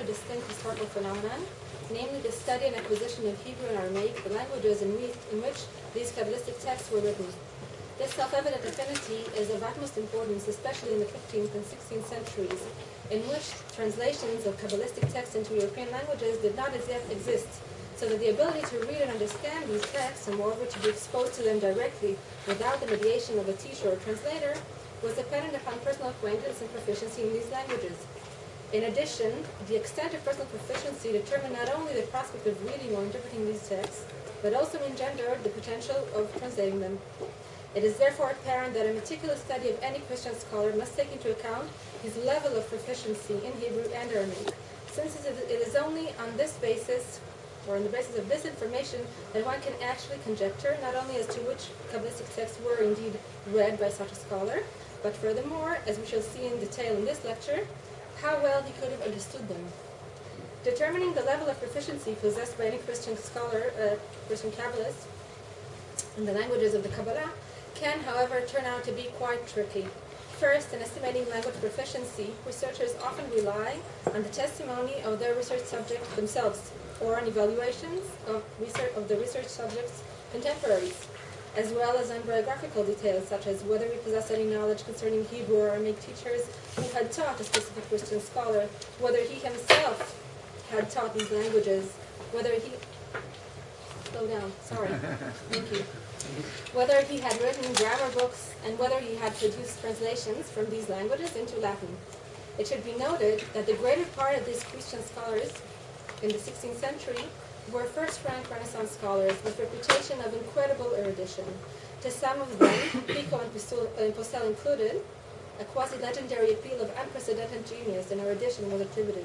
another distinct historical phenomenon, namely the study and acquisition of Hebrew and Aramaic, the languages in which these Kabbalistic texts were written. This self-evident affinity is of utmost importance, especially in the 15th and 16th centuries, in which translations of Kabbalistic texts into European languages did not as yet exist, so that the ability to read and understand these texts, and moreover to be exposed to them directly without the mediation of a teacher or translator, was dependent upon personal acquaintance and proficiency in these languages. In addition, the extent of personal proficiency determined not only the prospect of reading or interpreting these texts, but also engendered the potential of translating them. It is therefore apparent that a meticulous study of any Christian scholar must take into account his level of proficiency in Hebrew and Aramaic, since it is only on this basis, or on the basis of this information, that one can actually conjecture not only as to which Kabbalistic texts were indeed read by such a scholar, but furthermore, as we shall see in detail in this lecture, how well he could have understood them. Determining the level of proficiency possessed by any Christian scholar, Christian Kabbalist, in the languages of the Kabbalah, can, however, turn out to be quite tricky. First, in estimating language proficiency, researchers often rely on the testimony of their research subjects themselves, or on evaluations of the research subjects' contemporaries, as well as on biographical details, such as whether he possessed any knowledge concerning Hebrew or Aramaic teachers who had taught a specific Christian scholar, whether he himself had taught these languages, whether he... Slow down, sorry. Thank you. Whether he had written grammar books, and whether he had produced translations from these languages into Latin. It should be noted that the greater part of these Christian scholars in the 16th century were first-rank Renaissance scholars with reputation of incredible erudition. To some of them, Pico and Postel included, a quasi-legendary appeal of unprecedented genius and erudition was attributed.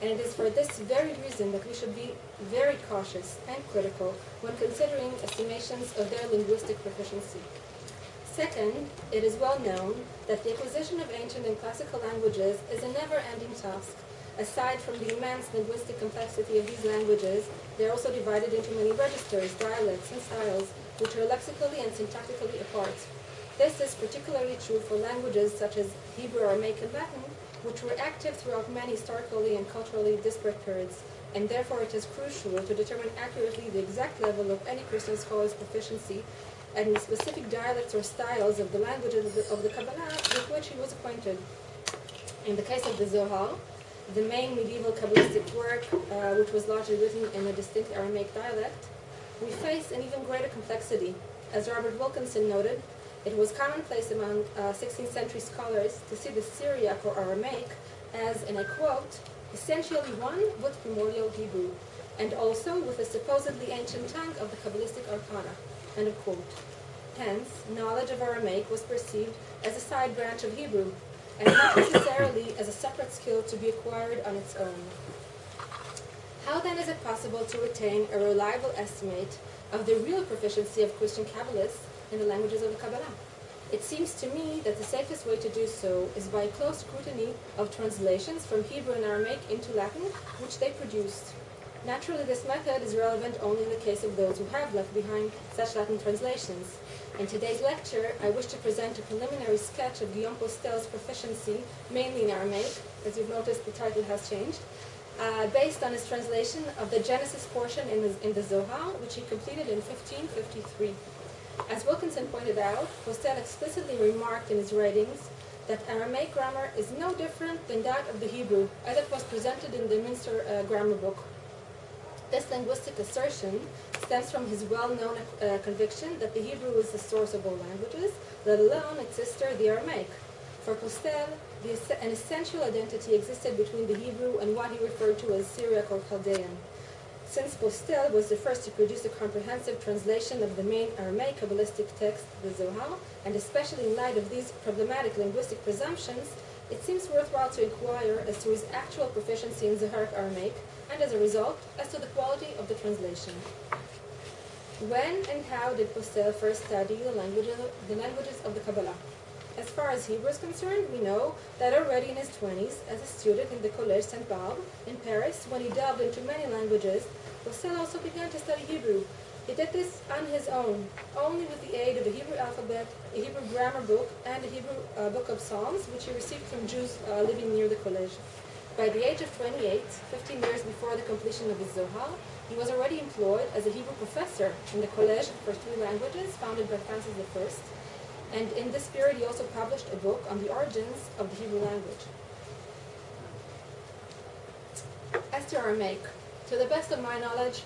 And it is for this very reason that we should be very cautious and critical when considering estimations of their linguistic proficiency. Second, it is well known that the acquisition of ancient and classical languages is a never-ending task. Aside from the immense linguistic complexity of these languages, they are also divided into many registers, dialects, and styles, which are lexically and syntactically apart. This is particularly true for languages such as Hebrew, Aramaic, and Latin, which were active throughout many historically and culturally disparate periods, and therefore it is crucial to determine accurately the exact level of any Christian scholar's proficiency and the specific dialects or styles of the languages of the Kabbalah with which he was acquainted. In the case of the Zohar, the main medieval Kabbalistic work, which was largely written in a distinct Aramaic dialect, we face an even greater complexity. As Robert Wilkinson noted, it was commonplace among 16th century scholars to see the Syriac or Aramaic as, and I quote, essentially one with primordial Hebrew, and also with the supposedly ancient tongue of the Kabbalistic arcana, end of quote. Hence, knowledge of Aramaic was perceived as a side branch of Hebrew, and not necessarily as a separate skill to be acquired on its own. How then is it possible to retain a reliable estimate of the real proficiency of Christian Kabbalists in the languages of the Kabbalah? It seems to me that the safest way to do so is by close scrutiny of translations from Hebrew and Aramaic into Latin, which they produced. Naturally, this method is relevant only in the case of those who have left behind such Latin translations. In today's lecture, I wish to present a preliminary sketch of Guillaume Postel's proficiency, mainly in Aramaic, as you've noticed the title has changed, based on his translation of the Genesis portion in the Zohar, which he completed in 1553. As Wilkinson pointed out, Postel explicitly remarked in his writings that Aramaic grammar is no different than that of the Hebrew, as it was presented in the Minster Grammar Book. This linguistic assertion stems from his well-known conviction that the Hebrew is the source of all languages, let alone its sister, the Aramaic. For Postel, an essential identity existed between the Hebrew and what he referred to as Syriac or Chaldean. Since Postel was the first to produce a comprehensive translation of the main Aramaic Kabbalistic text, the Zohar, and especially in light of these problematic linguistic presumptions, it seems worthwhile to inquire as to his actual proficiency in Zoharic Aramaic, and as a result, as to the quality of the translation. When and how did Postel first study the languages of the Kabbalah? As far as Hebrew is concerned, we know that already in his 20s, as a student in the Collège Sainte-Barbe in Paris, when he delved into many languages, Postel also began to study Hebrew. He did this on his own, only with the aid of the Hebrew alphabet, a Hebrew grammar book, and a Hebrew book of Psalms, which he received from Jews living near the Collège. By the age of 28, 15 years before the completion of his Zohar, he was already employed as a Hebrew professor in the College for Three Languages founded by Francis I. And in this period, he also published a book on the origins of the Hebrew language. As to Aramaic, to the best of my knowledge,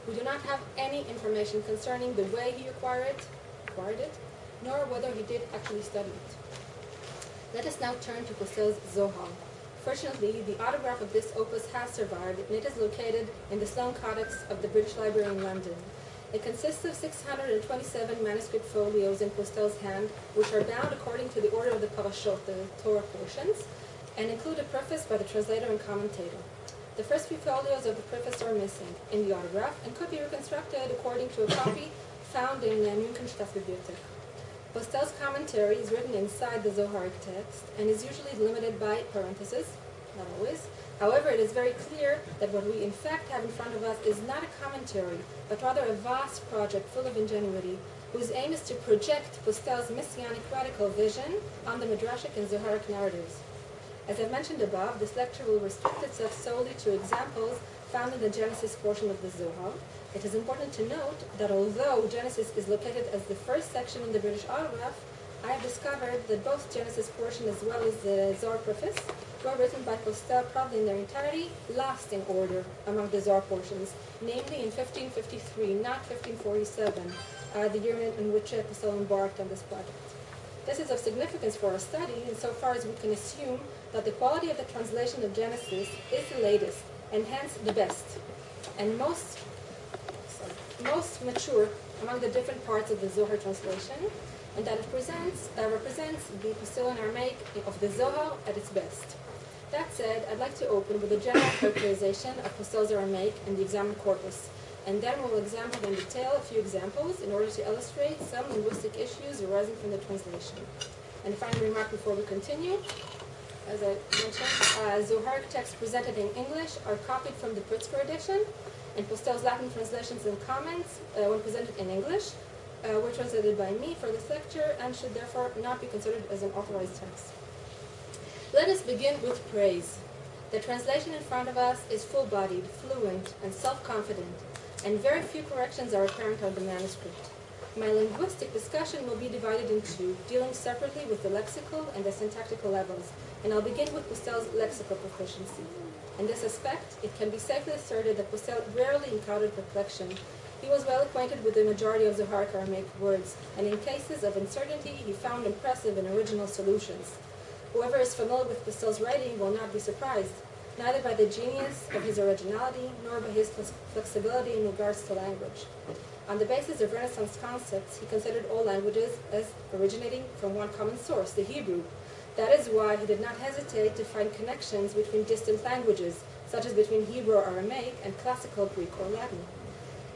we do not have any information concerning the way he acquired it, nor whether he did actually study it. Let us now turn to Postel's Zohar. Fortunately, the autograph of this opus has survived, and it is located in the Sloane Codex of the British Library in London. It consists of 627 manuscript folios in Postel's hand, which are bound according to the order of the parashot, the Torah portions, and include a preface by the translator and commentator. The first few folios of the preface are missing in the autograph and could be reconstructed according to a copy found in the München Staatsbibliothek. Postel's commentary is written inside the Zoharic text and is usually limited by parentheses, not always. However, it is very clear that what we in fact have in front of us is not a commentary, but rather a vast project full of ingenuity, whose aim is to project Postel's messianic radical vision on the Midrashic and Zoharic narratives. As I've mentioned above, this lecture will restrict itself solely to examples found in the Genesis portion of the Zohar. It is important to note that although Genesis is located as the first section in the British autograph, I have discovered that both Genesis portion as well as the Zohar preface were written by Postel probably in their entirety, last in order among the Zohar portions, namely in 1553, not 1547, the year in which Postel embarked on this project. This is of significance for our study insofar as we can assume that the quality of the translation of Genesis is the latest, and hence the best, and most mature among the different parts of the Zohar translation, and that it represents the Postelian Aramaic of the Zohar at its best. That said, I'd like to open with a general characterization of Postel's Aramaic and the examined corpus, and then we'll examine in detail a few examples in order to illustrate some linguistic issues arising from the translation. And a final remark before we continue. As I mentioned, Zoharic texts presented in English are copied from the Pritzker edition, and Postel's Latin translations and comments, when presented in English, were translated by me for this lecture and should therefore not be considered as an authorized text. Let us begin with praise. The translation in front of us is full-bodied, fluent, and self-confident, and very few corrections are apparent on the manuscript. My linguistic discussion will be divided in two, dealing separately with the lexical and the syntactical levels, and I'll begin with Postel's lexical proficiency. In this aspect, it can be safely asserted that Postel rarely encountered perplexion. He was well acquainted with the majority of Zoharic Aramaic words, and in cases of uncertainty, he found impressive and original solutions. Whoever is familiar with Postel's writing will not be surprised, neither by the genius of his originality, nor by his flexibility in regards to language. On the basis of Renaissance concepts, he considered all languages as originating from one common source, the Hebrew. That is why he did not hesitate to find connections between distant languages, such as between Hebrew or Aramaic and classical Greek or Latin.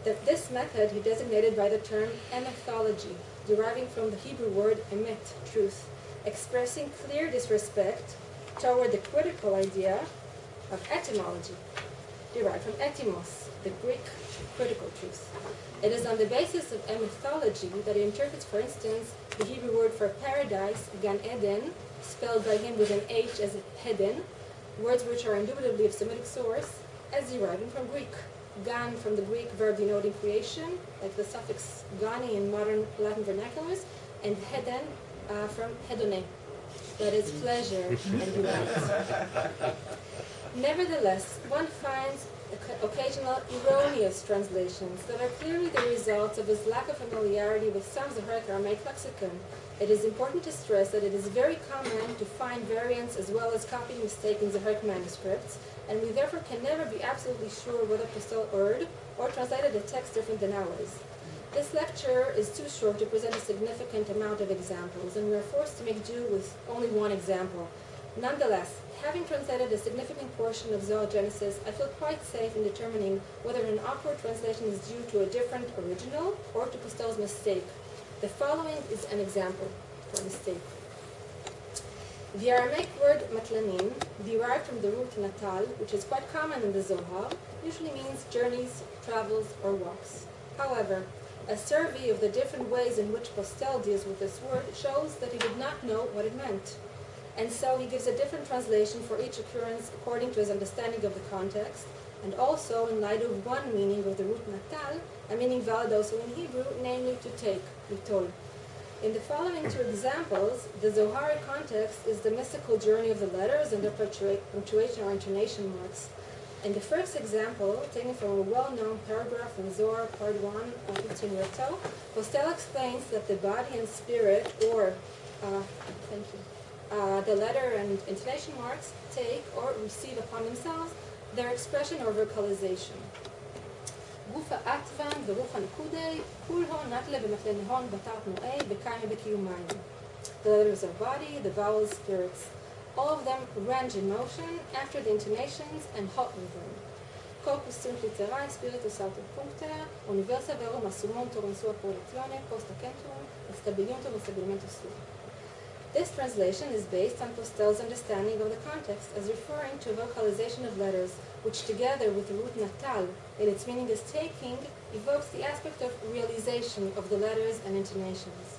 This method he designated by the term emethology, deriving from the Hebrew word emet, truth, expressing clear disrespect toward the critical idea of etymology, derived from etymos, the Greek critical truth. It is on the basis of emethology that he interprets, for instance, the Hebrew word for paradise, Gan Eden, spelled by him with an H as Heden, words which are indubitably of Semitic source, as deriving from Greek. Gan from the Greek verb denoting creation, like the suffix gani in modern Latin vernaculars, and Heden from hedone, that is pleasure and delight. Nevertheless, one finds occasional erroneous translations that are clearly the results of his lack of familiarity with some Zoharic Aramaic lexicon. It is important to stress that it is very common to find variants as well as copy mistakes in Zoharic manuscripts, and we therefore can never be absolutely sure whether Postel erred or translated a text different than ours. This lecture is too short to present a significant amount of examples, and we are forced to make do with only one example. Nonetheless, having translated a significant portion of Zohar Genesis, I feel quite safe in determining whether an awkward translation is due to a different original or to Postel's mistake. The following is an example for a mistake. The Aramaic word matlanim, derived from the root natal, which is quite common in the Zohar, usually means journeys, travels, or walks. However, a survey of the different ways in which Postel deals with this word shows that he did not know what it meant. And so he gives a different translation for each occurrence according to his understanding of the context, and also in light of one meaning of the root natal, a meaning valid also in Hebrew, namely to take, litol. In the following two examples, the Zoharic context is the mystical journey of the letters and their punctuation or intonation marks. In the first example, taken from a well-known paragraph in Zohar, part 1 of 15 Reto, Postel explains that the body and spirit, or the letter and intonation marks, take or receive upon themselves their expression or vocalization. גוף האטוון ורוח הנקודי, כולו נטלה במתלנהון בתר תנועי, בקיימה בקיומן. The letters are body, the vowels spirits. All of them range in motion after the intonations and hot rhythm. Corpus sunt literae spiritus auto puncta, universa verum assumum torum sua produzione, posta centum, stabiliuntum et stabilimentus sua. This translation is based on Postel's understanding of the context as referring to vocalization of letters, which together with the root natal, in its meaning as taking, evokes the aspect of realization of the letters and intonations.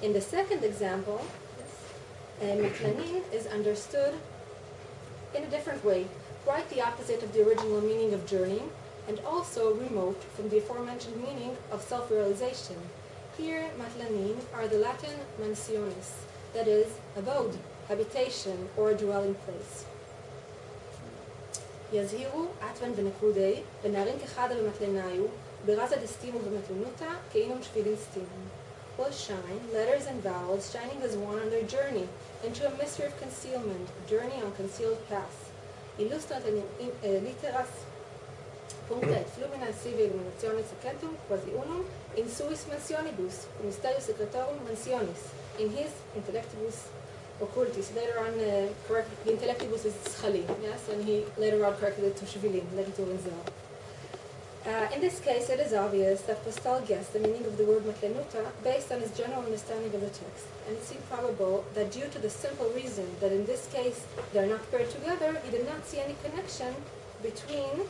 In the second example, matlanin is understood in a different way, quite the opposite of the original meaning of journey, and also remote from the aforementioned meaning of self-realization. Here, matlanin are the Latin mansiones, that is, abode, habitation, or a dwelling place. יזהירו עטוון ונקודי, ונערים כחדה במתלניו, ברזה דסתימו במתלנותה, כאינום שבילים סתימו. Will shine, letters and vowels, shining as one on their journey, into a mystery of concealment, a journey on concealed paths. Illustrat literas puncta et flumina sive illuminationis secretum, quasi unum, in suis mansionibus, mysterius secretorum mansionis, in his intellectibus occultis. Later on, the intellectibus is schali, yes, and he later on corrected it to shvilim, legitur and zel. In this case, it is obvious that Postel guessed the meaning of the word matlenuta based on his general understanding of the text, and it seemed probable that due to the simple reason that in this case they are not paired together, he did not see any connection between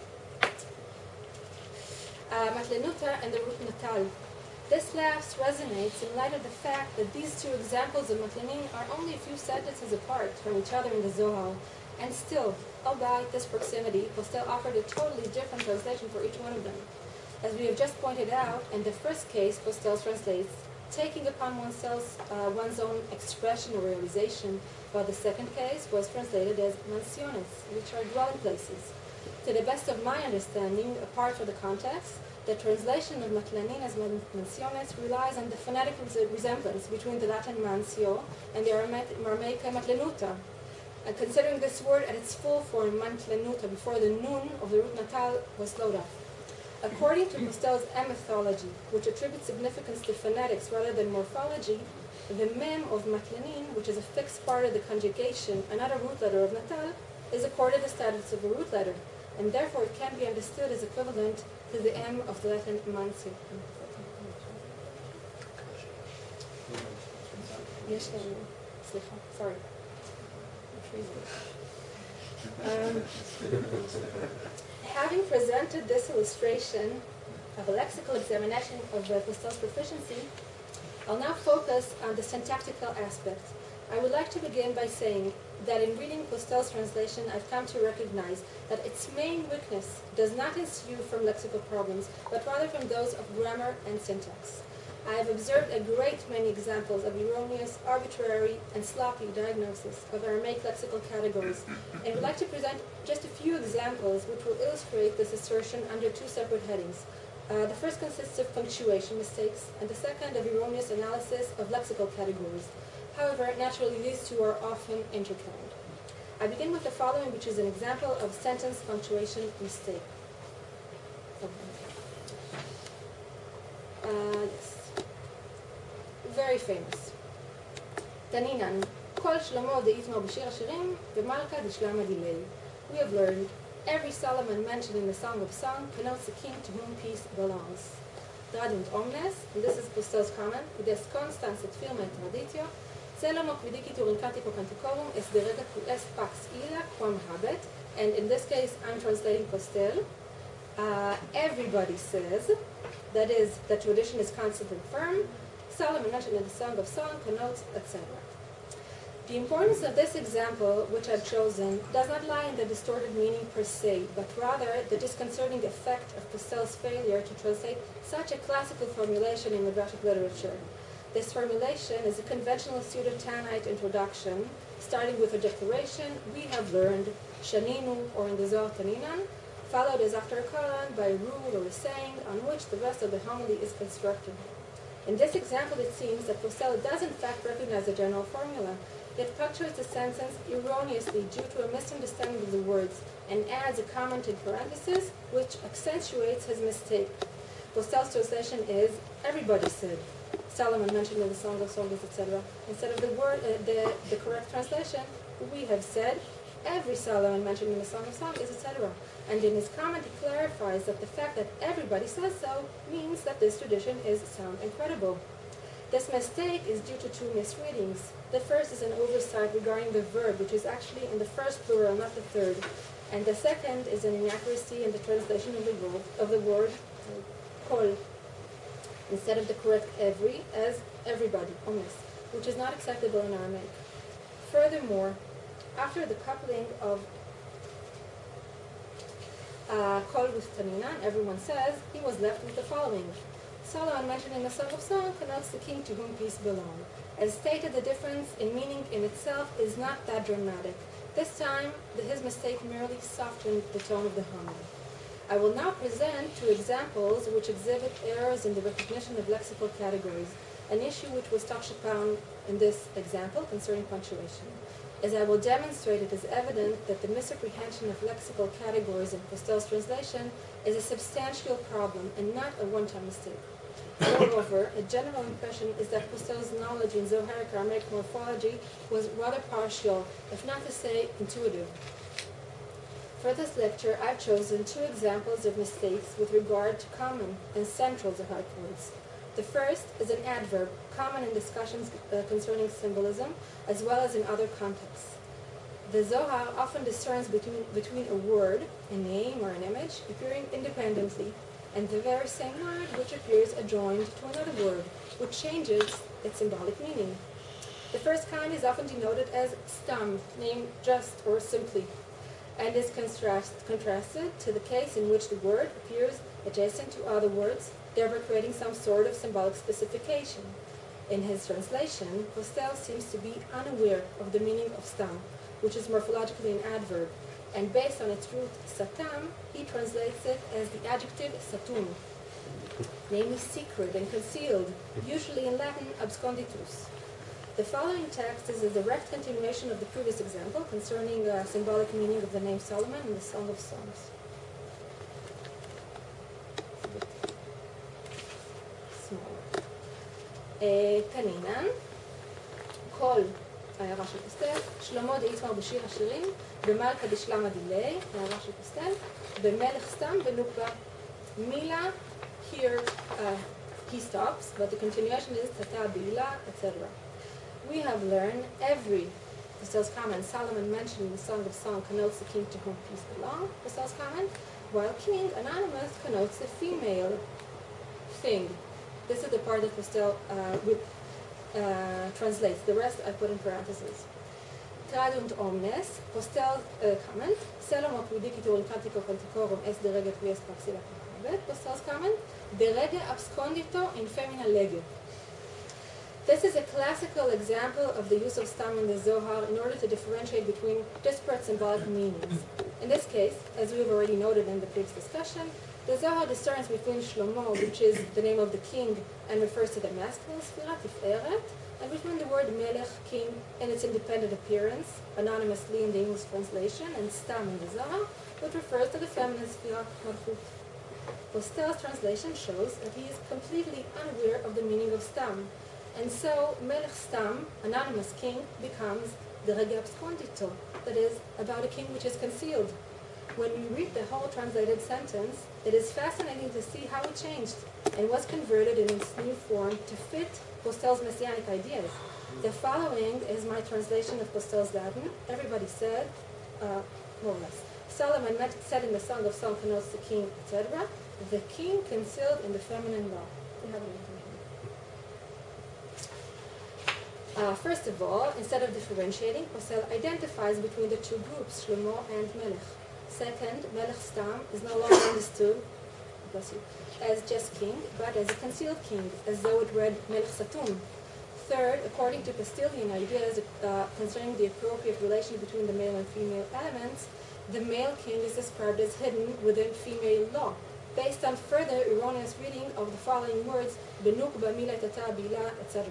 matlenuta and the root natal. This lapse resonates in light of the fact that these two examples of matlanin are only a few sentences apart from each other in the Zohar, and still, albeit this proximity, Postel offered a totally different translation for each one of them. As we have just pointed out, in the first case, Postel translates taking upon one's own expression or realization, while the second case was translated as mansiones, which are dwelling places. To the best of my understanding, apart from the context, the translation of matlanin as mansiones relies on the phonetic resemblance between the Latin mansio and the Aramaic matlenuta. And considering this word at its full form, matlenuta, before the nun of the root natal was slowed up. According to Postel's emethology, which attributes significance to phonetics rather than morphology, the mem of matlanin, which is a fixed part of the conjugation, another root letter of natal, is accorded the status of a root letter, and therefore it can be understood as equivalent to the M of the Latin mansio. Sorry. Having presented this illustration of a lexical examination of Postel's proficiency, I'll now focus on the syntactical aspect. I would like to begin by saying that in reading Postel's translation, I've come to recognize that its main weakness does not ensue from lexical problems, but rather from those of grammar and syntax. I have observed a great many examples of erroneous, arbitrary, and sloppy diagnosis of Aramaic lexical categories, and would like to present just a few examples which will illustrate this assertion under two separate headings. The first consists of punctuation mistakes, and the second of erroneous analysis of lexical categories. However, naturally, these two are often intertwined. I begin with the following, which is an example of sentence punctuation mistake. Yes. Very famous. Taninan, Kol Shlomo de'itmo b'shir hashirim, v'malka d'shlama dilel. We have learned every Solomon mentioned in the Song of Song connotes the king to whom peace belongs. Tradunt omnes, and this is Postel's comment, des constans et firma et traditio, Celomo quidicitur incatico canticorum es de rega qui est pax illa quam habet, and in this case I'm translating Postel. Everybody says, that is, that tradition is constant and firm. Solomon mentioned in the Song of Song connotes, etc. The importance of this example, which I've chosen, does not lie in the distorted meaning per se, but rather the disconcerting effect of Postel's failure to translate such a classical formulation in Midrashic literature. This formulation is a conventional pseudo-Tannite introduction, starting with a declaration, we have learned, Shaninu, or in the Zohar Taninan, followed as after a colon by a rule or a saying on which the rest of the homily is constructed. In this example, it seems that Postel does in fact recognize the general formula, yet punctuates the sentence erroneously due to a misunderstanding of the words, and adds a comment in parentheses, which accentuates his mistake. Postel's translation is, everybody said. Solomon mentioned in the Song of Songs, etc. Instead of the correct translation, we have said, every Solomon mentioned in the Song of Songs, etc. And in his comment, he clarifies that the fact that everybody says so means that this tradition is sound and credible. This mistake is due to two misreadings. The first is an oversight regarding the verb, which is actually in the first plural, not the third. And the second is an inaccuracy in the translation of the word kol, instead of the correct every, as everybody, omnes, which is not acceptable in Aramaic. Furthermore, after the coupling of kol with Taninan, everyone says, he was left with the following. Solomon mentioned in the Song of Songs connotes the king to whom peace belongs. As stated, the difference in meaning in itself is not that dramatic. This time, his mistake merely softened the tone of the homily. I will now present two examples which exhibit errors in the recognition of lexical categories, an issue which was touched upon in this example concerning punctuation. As I will demonstrate, it is evident that the misapprehension of lexical categories in Postel's translation is a substantial problem and not a one-time mistake. Moreover, a general impression is that Postel's knowledge in Zoharic Aramaic morphology was rather partial, if not to say intuitive. For this lecture, I've chosen two examples of mistakes with regard to common and central Zoharic words. The first is an adverb, common in discussions concerning symbolism, as well as in other contexts. The Zohar often discerns between a word, a name, or an image, appearing independently, and the very same word which appears adjoined to another word, which changes its symbolic meaning. The first kind is often denoted as stam, named just or simply, and is contrasted to the case in which the word appears adjacent to other words, thereby creating some sort of symbolic specification. In his translation, Postel seems to be unaware of the meaning of stam, which is morphologically an adverb, and based on its root satam, he translates it as the adjective satum, namely secret and concealed, usually in Latin absconditus. The following text is a direct continuation of the previous example concerning the symbolic meaning of the name Solomon in the Song of Songs. תנינן, כל הערה של פוסטל, שלמה דאיתמר בשיר השירים, במלכה דשלמה דילי, הערה של פוסטל, במלך סתם ונוקבה. Mila, here he stops, but the continuation is tata, bila, etc. We have learned every, Postel's comment, Solomon mentioned in the Song of Song connotes the king to whom peace belongs, Postel's comment, while king, anonymous, connotes the female thing. This is the part that Postel translates. The rest I put in parentheses. Tradunt omnes, Postel comment, Selomo quidicito incantiko canticorum es de rege quies praxila concabet, Postel's comment, de rege abscondito in femina lege. This is a classical example of the use of stam in the Zohar in order to differentiate between disparate symbolic meanings. In this case, as we've already noted in the previous discussion, the Zohar discerns between Shlomo, which is the name of the king and refers to the masculine sphira, tiferet, and between the word melech, king, and its independent appearance, anonymously in the English translation, and stam in the Zohar, which refers to the feminine sphira, malchut. Postel's translation shows that he is completely unaware of the meaning of stam, and so melech stam, anonymous king, becomes the rege abscondito, that is, about a king which is concealed. When we read the whole translated sentence, it is fascinating to see how it changed and was converted in its new form to fit Postel's messianic ideas. The following is my translation of Postel's Latin. Everybody said, more or less, Solomon said in the Song of Song connotes the king, etc. The king concealed in the feminine law. We have it First of all, instead of differentiating, Postel identifies between the two groups, Shlomo and Melech. Second, Melech Stam is no longer understood, bless you, as just king, but as a concealed king, as though it read Melech Satum. Third, according to Postelian ideas concerning the appropriate relation between the male and female elements, the male king is described as hidden within female law, based on further erroneous reading of the following words, Benukba, Mila, Tata, Bila, etc.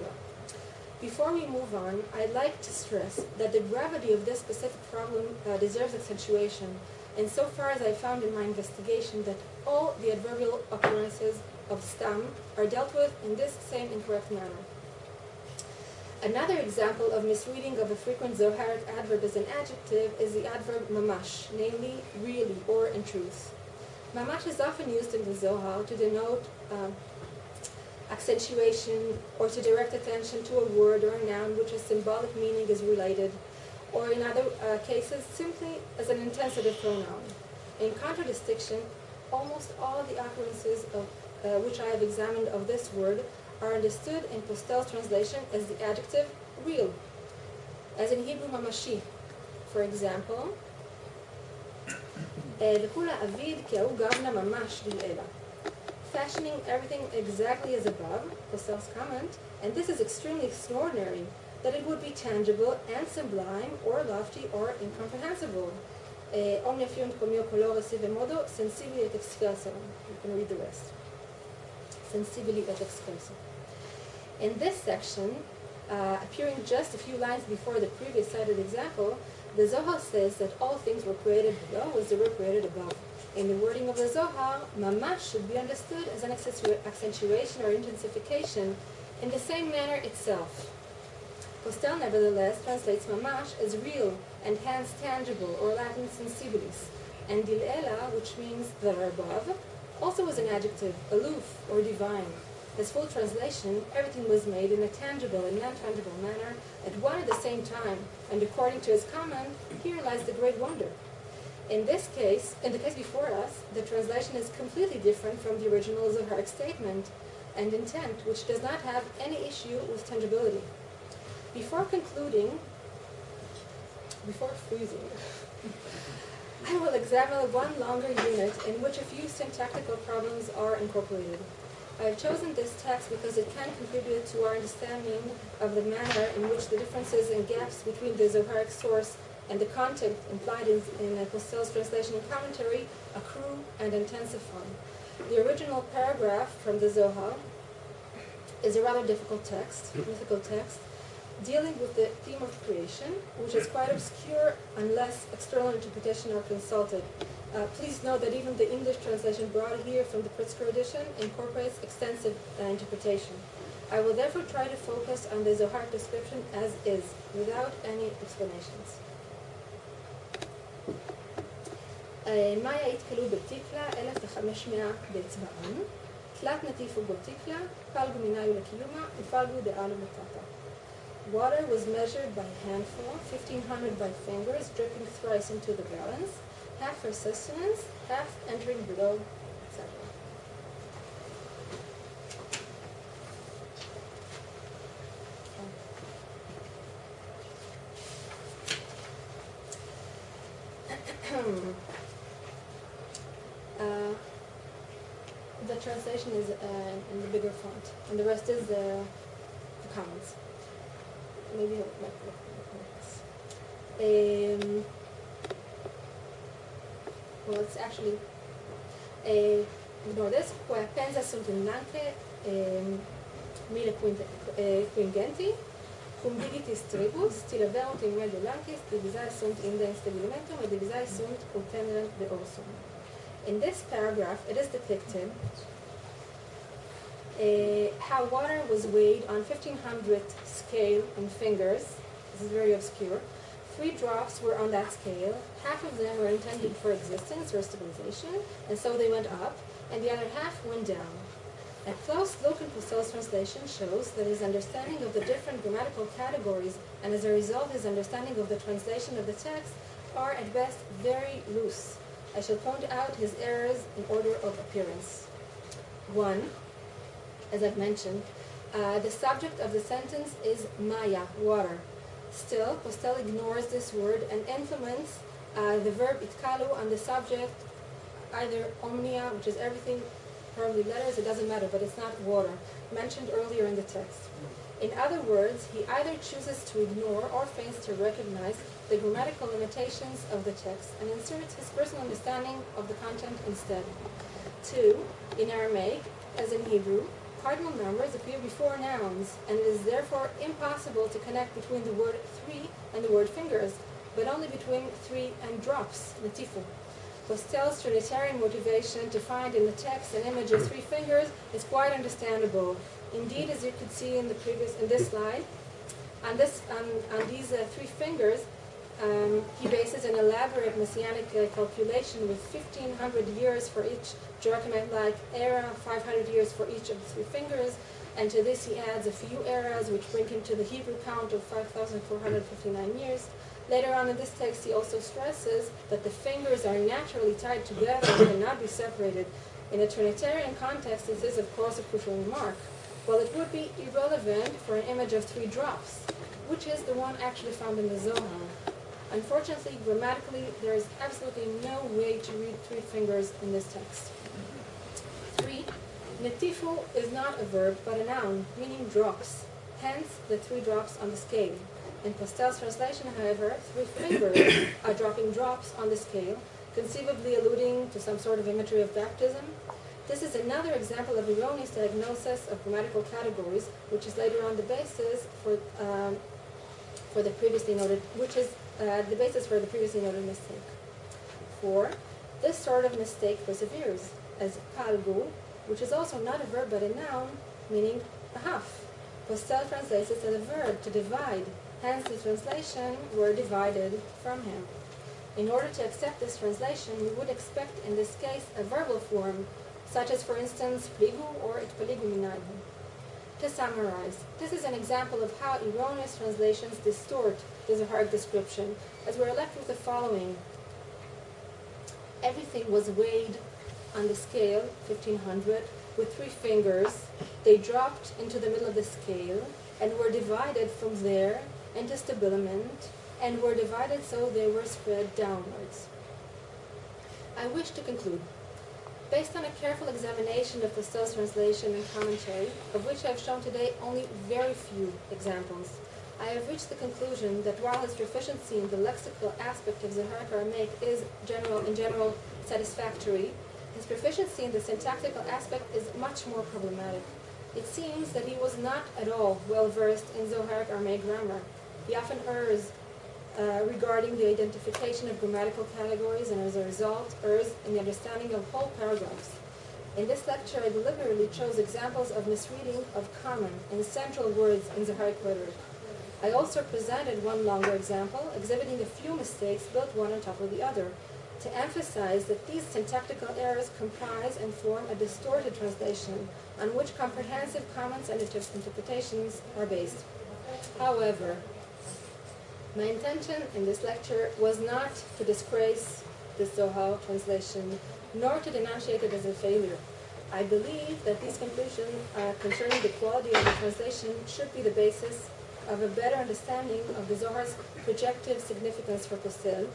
Before we move on, I'd like to stress that the gravity of this specific problem deserves accentuation, insofar as I found in my investigation that all the adverbial occurrences of stam are dealt with in this same incorrect manner. Another example of misreading of a frequent Zoharic adverb as an adjective is the adverb mamash, namely really or in truth. Mamash is often used in the Zohar to denote accentuation or to direct attention to a word or a noun which a symbolic meaning is related, or in other cases simply as an intensive pronoun. In contradistinction, almost all the occurrences of which I have examined of this word are understood in Postel's translation as the adjective real, as in Hebrew mamashi. For example, וכולה אביד כי ההוא גבנה ממש דלעילה. Fashioning everything exactly as above, Postel's comment, and this is extremely extraordinary, that it would be tangible and sublime or lofty or incomprehensible. Omnia fiunt comio colore sive modo sensibili et excelso. You can read the rest. Sensibili et excelso. In this section, appearing just a few lines before the previous cited example, the Zohar says that all things were created below as they were created above. In the wording of the Zohar, mamash should be understood as an accentuation or intensification in the same manner itself. Postel, nevertheless, translates mamash as real and hence tangible, or Latin sensibilis, and dil'ela, which means that are above, also was an adjective, aloof or divine. His full translation, everything was made in a tangible and non-tangible manner at one and the same time, and according to his comment, here lies the great wonder. In the case before us, the translation is completely different from the original Zoharic statement and intent, which does not have any issue with tangibility. Before freezing, I will examine one longer unit in which a few syntactical problems are incorporated. I have chosen this text because it can contribute to our understanding of the manner in which the differences and gaps between the Zoharic source and the content implied in Postel's translation and commentary accrue and intensify. The original paragraph from the Zohar is a rather difficult text, mythical text, dealing with the theme of creation, which is quite obscure unless external interpretation are consulted. Please note that even the English translation brought here from the Pritzker edition incorporates extensive interpretation. I will therefore try to focus on the Zohar description as is, without any explanations. מאיה התקלו בתיקלה 1500 באצבען, תלת נטיפו בתיקלה, פלגו מנהיו לקיומה, ופלגו דאלו בתתה. Water was measured by handful, 1500 by fingers, dripping thrice into the gallons, half for sustenance, half entering below, etc. The translation is in the bigger font, and the rest is the comments. Maybe it might look like this. Well, it's actually ignore this. Qua pensa sunt in nanche mille quingenti, cum digitis tribus, tilaverunt in medio lancis, divisae sunt in de instabilimentum, et divisae sunt contenerent de orsum. In this paragraph, it is depicted how water was weighed on 1500 scale in fingers. This is very obscure. 3 drops were on that scale. Half of them were intended for existence or stabilization, and so they went up, and the other half went down. A close look in Postel's translation shows that his understanding of the different grammatical categories, and as a result his understanding of the translation of the text, are at best very loose. I shall point out his errors in order of appearance. 1. As I've mentioned, The subject of the sentence is maya, water. Still, Postel ignores this word and implements the verb itkalu on the subject, either omnia, which is everything, probably letters, it doesn't matter, but it's not water, mentioned earlier in the text. In other words, he either chooses to ignore or feigns to recognize the grammatical limitations of the text and inserts his personal understanding of the content instead. 2. In Aramaic, as in Hebrew, cardinal numbers appear before nouns, and it is therefore impossible to connect between the word three and the word fingers, but only between three and drops, netifu. Postel's Trinitarian motivation to find in the text an image of three fingers is quite understandable. Indeed, as you could see in this slide, on these three fingers, he bases an elaborate messianic calculation with 1,500 years for each Joachimite-like era, 500 years for each of the three fingers, and to this he adds a few eras which bring him to the Hebrew count of 5,459 years. Later on in this text he also stresses that the fingers are naturally tied together and cannot be separated. In a Trinitarian context, this is of course a crucial remark. Well, it would be irrelevant for an image of three drops, which is the one actually found in the Zohar. Unfortunately, grammatically, there is absolutely no way to read three fingers in this text. 3. Netifu is not a verb, but a noun, meaning drops. Hence, the three drops on the scale. In Postel's translation, however, three fingers are dropping drops on the scale, conceivably alluding to some sort of imagery of baptism. This is another example of erroneous diagnosis of grammatical categories, which is later on the basis for the previously noted, mistake. 4. This sort of mistake perseveres, as kalgu, which is also not a verb but a noun, meaning a half. Postel translates it as a verb, to divide, hence the translation were divided from him. In order to accept this translation, we would expect in this case a verbal form, such as, for instance, pligu or itpaligu minayhu. To summarize, this is an example of how erroneous translations distort the Zoharic description, as we're left with the following. Everything was weighed on the scale, 1,500, with three fingers. They dropped into the middle of the scale and were divided from there into stabiliment, and were divided so they were spread downwards. I wish to conclude. Based on a careful examination of Postel's translation and commentary, of which I have shown today only very few examples, I have reached the conclusion that while his proficiency in the lexical aspect of Zoharic Aramaic is in general satisfactory, his proficiency in the syntactical aspect is much more problematic. It seems that he was not at all well versed in Zoharic Aramaic grammar. He often errs regarding the identification of grammatical categories, and as a result errs in the understanding of whole paragraphs. In this lecture, I deliberately chose examples of misreading of common and central words in Zoharic rhetoric. I also presented one longer example, exhibiting a few mistakes built one on top of the other, to emphasize that these syntactical errors comprise and form a distorted translation on which comprehensive comments and interpretations are based. However, my intention in this lecture was not to disgrace the Zohar translation, nor to denunciate it as a failure. I believe that these conclusions concerning the quality of the translation should be the basis of a better understanding of the Zohar's projective significance for Postel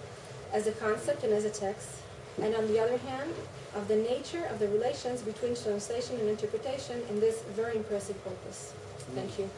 as a concept and as a text, and on the other hand, of the nature of the relations between translation and interpretation in this very impressive corpus. Thank you.